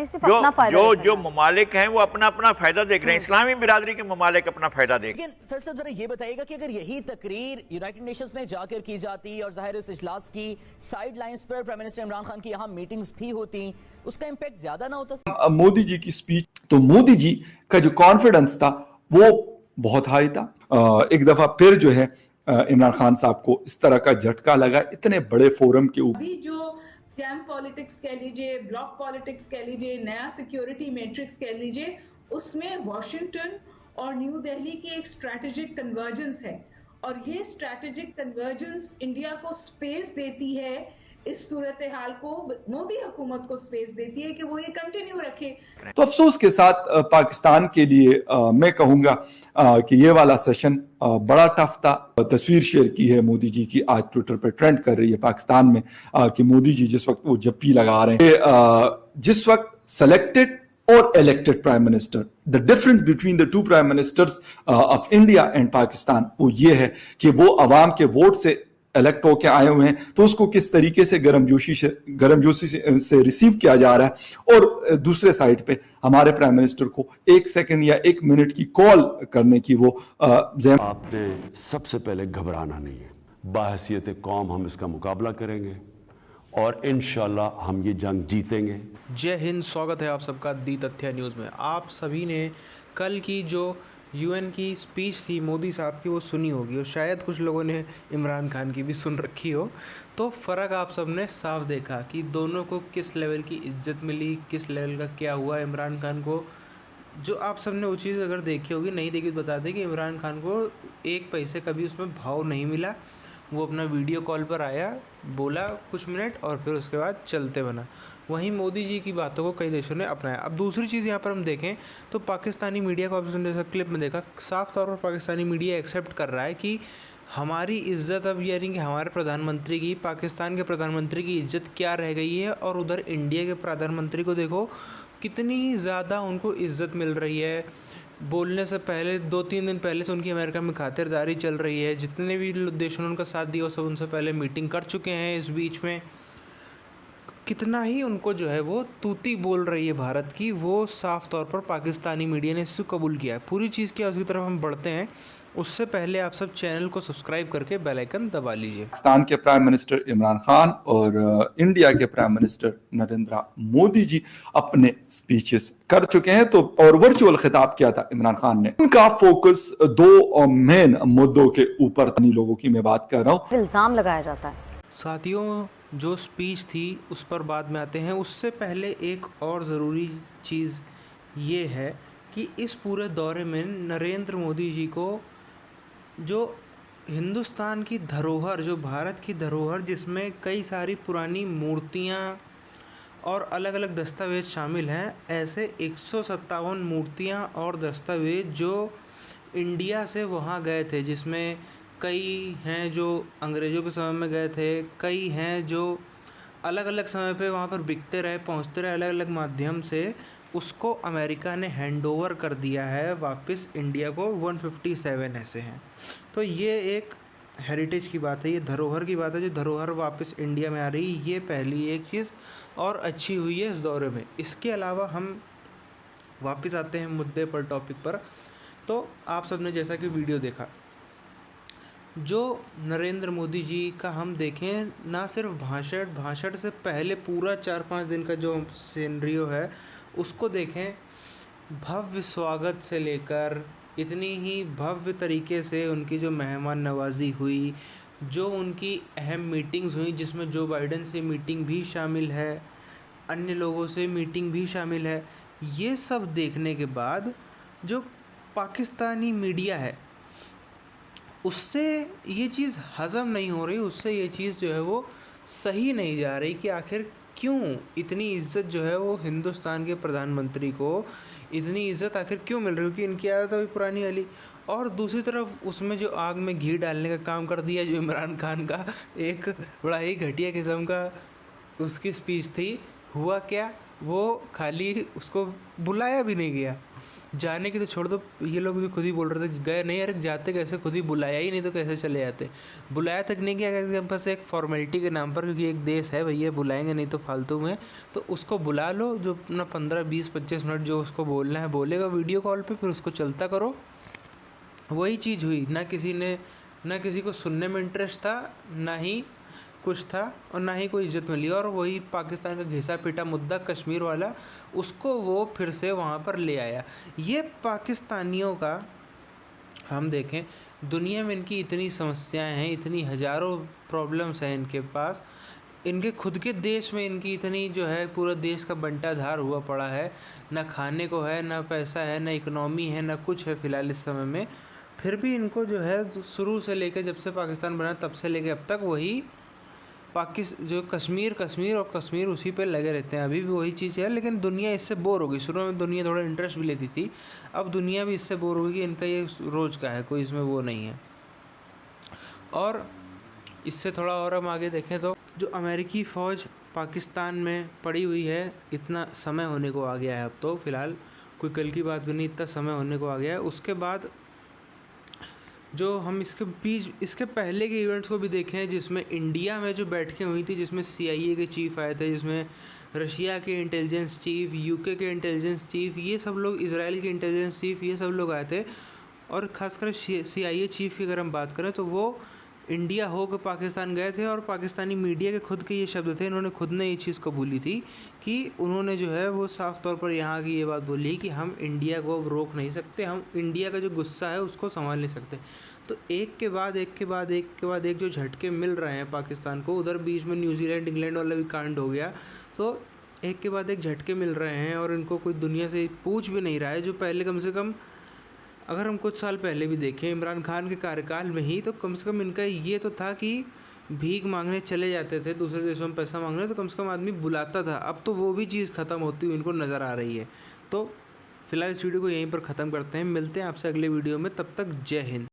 सिर्फ अपना फायदा जो देख जो रहे हैं। ममालिक हैं वो अपना अपना फायदा देख रहे हैं, इस्लामी बिरादरी के ममालिक अपना फायदा देख रहे हैं। लेकिन फैसल जरा ये बताइएगा कि अगर यही तकरीर यूनाइटेड नेशंस में जाकर की जाती और जाहिर इस इजलास की साइड लाइंस पर प्राइम मिनिस्टर इमरान खान की यहाँ मीटिंग्स भी होती, उसका इम्पैक्ट ज्यादा ना होता? मोदी जी की स्पीच, तो मोदी जी का जो कॉन्फिडेंस था वो बहुत हाई था। एक दफा फिर जो है इमरान खान साहब को इस तरह का झटका लगा इतने बड़े फोरम के ऊपर। अभी जो जैम पॉलिटिक्स कह लीजिए, ब्लॉक पॉलिटिक्स कह लीजिए, नया सिक्योरिटी मैट्रिक्स कह लीजिए, उसमें वॉशिंगटन और न्यू दिल्ली की एक स्ट्रैटेजिक कन्वर्जेंस है और ये स्ट्रैटेजिक कन्वर्जेंस इंडिया को स्पेस देती है, इस सूरत हाल को मोदी हुकूमत को स्पेस देती है कि वो ये कंटिन्यू रखे। तो अफसोस के साथ पाकिस्तान के लिए मैं कहूंगा कि ये वाला सेशन बड़ा टफ था। तस्वीर शेयर की है मोदी जी की, आज ट्विटर पर ट्रेंड कर रही है पाकिस्तान में कि मोदी जी जिस वक्त वो जप्पी लगा रहे हैं, जिस वक्त सेलेक्टेड और elected prime minister, the difference between the two prime ministers of India and Pakistan वो ये है कि वो अवाम के वोट से इलेक्ट होके आए हुए हैं, तो उसको किस तरीके से गर्मजोशी से रिसीव किया जा रहा है। और दूसरे साइड पे हमारे प्राइम मिनिस्टर को 1 सेकंड या 1 मिनट की कॉल करने की वो आपने सबसे पहले घबराना नहीं है, बाहसियत कौम हम इसका मुकाबला करेंगे और इंशाल्लाह हम ये जंग जीतेंगे। जय हिंद, स्वागत है आप सबका दी तथ्य न्यूज़ में। आप सभी ने कल की जो यूएन की स्पीच थी मोदी साहब की वो सुनी होगी और शायद कुछ लोगों ने इमरान खान की भी सुन रखी हो, तो फ़र्क आप सब ने साफ देखा कि दोनों को किस लेवल की इज्जत मिली, किस लेवल का क्या हुआ इमरान खान को। जो आप सब ने वो चीज़ अगर देखी होगी, नहीं देखी तो बता दें कि इमरान खान को 1 पैसे का भी उसमें भाव नहीं मिला। वो अपना वीडियो कॉल पर आया, बोला कुछ मिनट और फिर उसके बाद चलते बना। वहीं मोदी जी की बातों को कई देशों ने अपनाया। अब दूसरी चीज़ यहाँ पर हम देखें तो पाकिस्तानी मीडिया को आपने जैसा क्लिप में देखा, साफ तौर पर पाकिस्तानी मीडिया एक्सेप्ट कर रहा है कि हमारी इज़्ज़त अब यानी कि हमारे प्रधानमंत्री की, पाकिस्तान के प्रधानमंत्री की इज़्ज़त क्या रह गई है। और उधर इंडिया के प्रधानमंत्री को देखो कितनी ज़्यादा उनको इज़्ज़त मिल रही है। बोलने से पहले 2-3 दिन पहले से उनकी अमेरिका में खातिरदारी चल रही है। जितने भी देशों ने उनका साथ दिया वो सब उनसे पहले मीटिंग कर चुके हैं। इस बीच में कितना ही उनको जो है वो तूती बोल रही है भारत की, वो साफ़ तौर पर पाकिस्तानी मीडिया ने इससे कबूल किया है। पूरी चीज़ क्या उसकी तरफ हम बढ़ते हैं, उससे पहले आप सब चैनल को सब्सक्राइब करके बेल आइकन दबा लीजिए। पाकिस्तान के प्राइम मिनिस्टर इमरान खान और इंडिया के प्राइम मिनिस्टर नरेंद्र मोदी जी अपने स्पीचेस कर चुके हैं, तो और वर्चुअल खिताब किया था इमरान खान ने। उनका फोकस 2 मेन मुद्दों के ऊपर था। लोगों की मैं बात कर रहा हूँ, इल्जाम लगाया जाता है। साथियों, जो स्पीच थी उस पर बाद में आते हैं। उससे पहले एक और ज़रूरी चीज़ ये है कि इस पूरे दौरे में नरेंद्र मोदी जी को जो हिंदुस्तान की धरोहर, जो भारत की धरोहर जिसमें कई सारी पुरानी मूर्तियाँ और अलग अलग दस्तावेज़ शामिल हैं, ऐसे 157 मूर्तियाँ और दस्तावेज़ जो इंडिया से वहाँ गए थे, जिसमें कई हैं जो अंग्रेज़ों के समय में गए थे, कई हैं जो अलग अलग समय पे वहाँ पर बिकते रहे, पहुँचते रहे अलग अलग माध्यम से, उसको अमेरिका ने हैंडओवर कर दिया है वापस इंडिया को। 157 ऐसे हैं। तो ये एक हेरिटेज की बात है, ये धरोहर की बात है, जो धरोहर वापस इंडिया में आ रही है। ये पहली एक चीज़ और अच्छी हुई है इस दौरे में। इसके अलावा हम वापस आते हैं मुद्दे पर, टॉपिक पर। तो आप सबने जैसा कि वीडियो देखा, जो नरेंद्र मोदी जी का हम देखें, ना सिर्फ भाषण से पहले पूरा 4-5 दिन का जो सिनेरियो है उसको देखें। भव्य स्वागत से लेकर इतनी ही भव्य तरीके से उनकी जो मेहमान नवाजी हुई, जो उनकी अहम मीटिंग्स हुई जिसमें जो बाइडेन से मीटिंग भी शामिल है, अन्य लोगों से मीटिंग भी शामिल है, ये सब देखने के बाद जो पाकिस्तानी मीडिया है उससे ये चीज़ हज़म नहीं हो रही, उससे ये चीज़ जो है वो सही नहीं जा रही कि आखिर क्यों इतनी इज़्ज़त जो है वो हिंदुस्तान के प्रधानमंत्री को इतनी इज़्ज़त आखिर क्यों मिल रही है, क्योंकि इनकी आदत अभी पुरानी वाली। और दूसरी तरफ उसमें जो आग में घी डालने का काम कर दिया जो इमरान खान का एक बड़ा ही घटिया किस्म का उसकी स्पीच थी। हुआ क्या वो खाली उसको बुलाया भी नहीं गया। जाने की तो छोड़ दो, ये लोग भी खुद ही बोल रहे थे गए नहीं यार, जाते कैसे, खुद ही बुलाया ही नहीं तो कैसे चले जाते। बुलाया तक नहीं गया, बस एक फॉर्मेलिटी के नाम पर, क्योंकि एक देश है भैया, बुलाएंगे नहीं तो फालतू में, तो उसको बुला लो, जो अपना 15 20 25 मिनट जो उसको बोलना है बोलेगा वीडियो कॉल पे, फिर उसको चलता करो। वही चीज़ हुई, ना किसी को सुनने में इंटरेस्ट था, ना ही कुछ था, और ना ही कोई इज्जत मिली। और वही पाकिस्तान का घिसा पिटा मुद्दा कश्मीर वाला, उसको वो फिर से वहाँ पर ले आया। ये पाकिस्तानियों का, हम देखें दुनिया में इनकी इतनी समस्याएं हैं, इतनी हज़ारों प्रॉब्लम्स हैं इनके पास, इनके खुद के देश में इनकी इतनी जो है पूरा देश का बंटाधार हुआ पड़ा है, ना खाने को है, ना पैसा है, ना इकनॉमी है, ना कुछ है फ़िलहाल इस समय में। फिर भी इनको जो है शुरू से लेकर, जब से पाकिस्तान बना तब से लेकर अब तक वही जो कश्मीर और कश्मीर उसी पे लगे रहते हैं। अभी भी वही चीज़ है, लेकिन दुनिया इससे बोर हो गई। शुरू में दुनिया थोड़ा इंटरेस्ट भी लेती थी, अब दुनिया भी इससे बोर हो गई कि इनका ये रोज़ का है, कोई इसमें वो नहीं है। और इससे थोड़ा और हम आगे देखें तो जो अमेरिकी फ़ौज पाकिस्तान में पड़ी हुई है, इतना समय होने को आ गया है अब तो, फ़िलहाल कोई कल की बात भी नहीं, इतना समय होने को आ गया है। उसके बाद जो हम इसके पहले के इवेंट्स को भी देखें, जिसमें इंडिया में जो बैठकें हुई थी, जिसमें CIA के चीफ़ आए थे, जिसमें रशिया के इंटेलिजेंस चीफ़, UK के इंटेलिजेंस चीफ़, ये सब लोग, इजराइल के इंटेलिजेंस चीफ़, ये सब लोग आए थे। और ख़ासकर CIA चीफ़ की अगर हम बात करें तो वो इंडिया होकर पाकिस्तान गए थे, और पाकिस्तानी मीडिया के खुद के ये शब्द थे, इन्होंने खुद ने ये चीज़ कबूली थी कि उन्होंने जो है वो साफ़ तौर पर यहाँ की ये बात बोली कि हम इंडिया को अब रोक नहीं सकते, हम इंडिया का जो गुस्सा है उसको संभाल नहीं सकते। तो एक के बाद एक जो झटके मिल रहे हैं पाकिस्तान को, उधर बीच में न्यूजीलैंड इंग्लैंड वाला भी कांड हो गया, तो एक के बाद एक झटके मिल रहे हैं, और इनको कोई दुनिया से पूछ भी नहीं रहा है। जो पहले कम से कम, अगर हम कुछ साल पहले भी देखें इमरान खान के कार्यकाल में ही, तो कम से कम इनका ये तो था कि भीख मांगने चले जाते थे दूसरे देशों में पैसा मांगने, तो कम से कम आदमी बुलाता था। अब तो वो भी चीज़ ख़त्म होती हुई इनको नज़र आ रही है। तो फिलहाल इस वीडियो को यहीं पर ख़त्म करते हैं, मिलते हैं आपसे अगले वीडियो में, तब तक जय हिंद।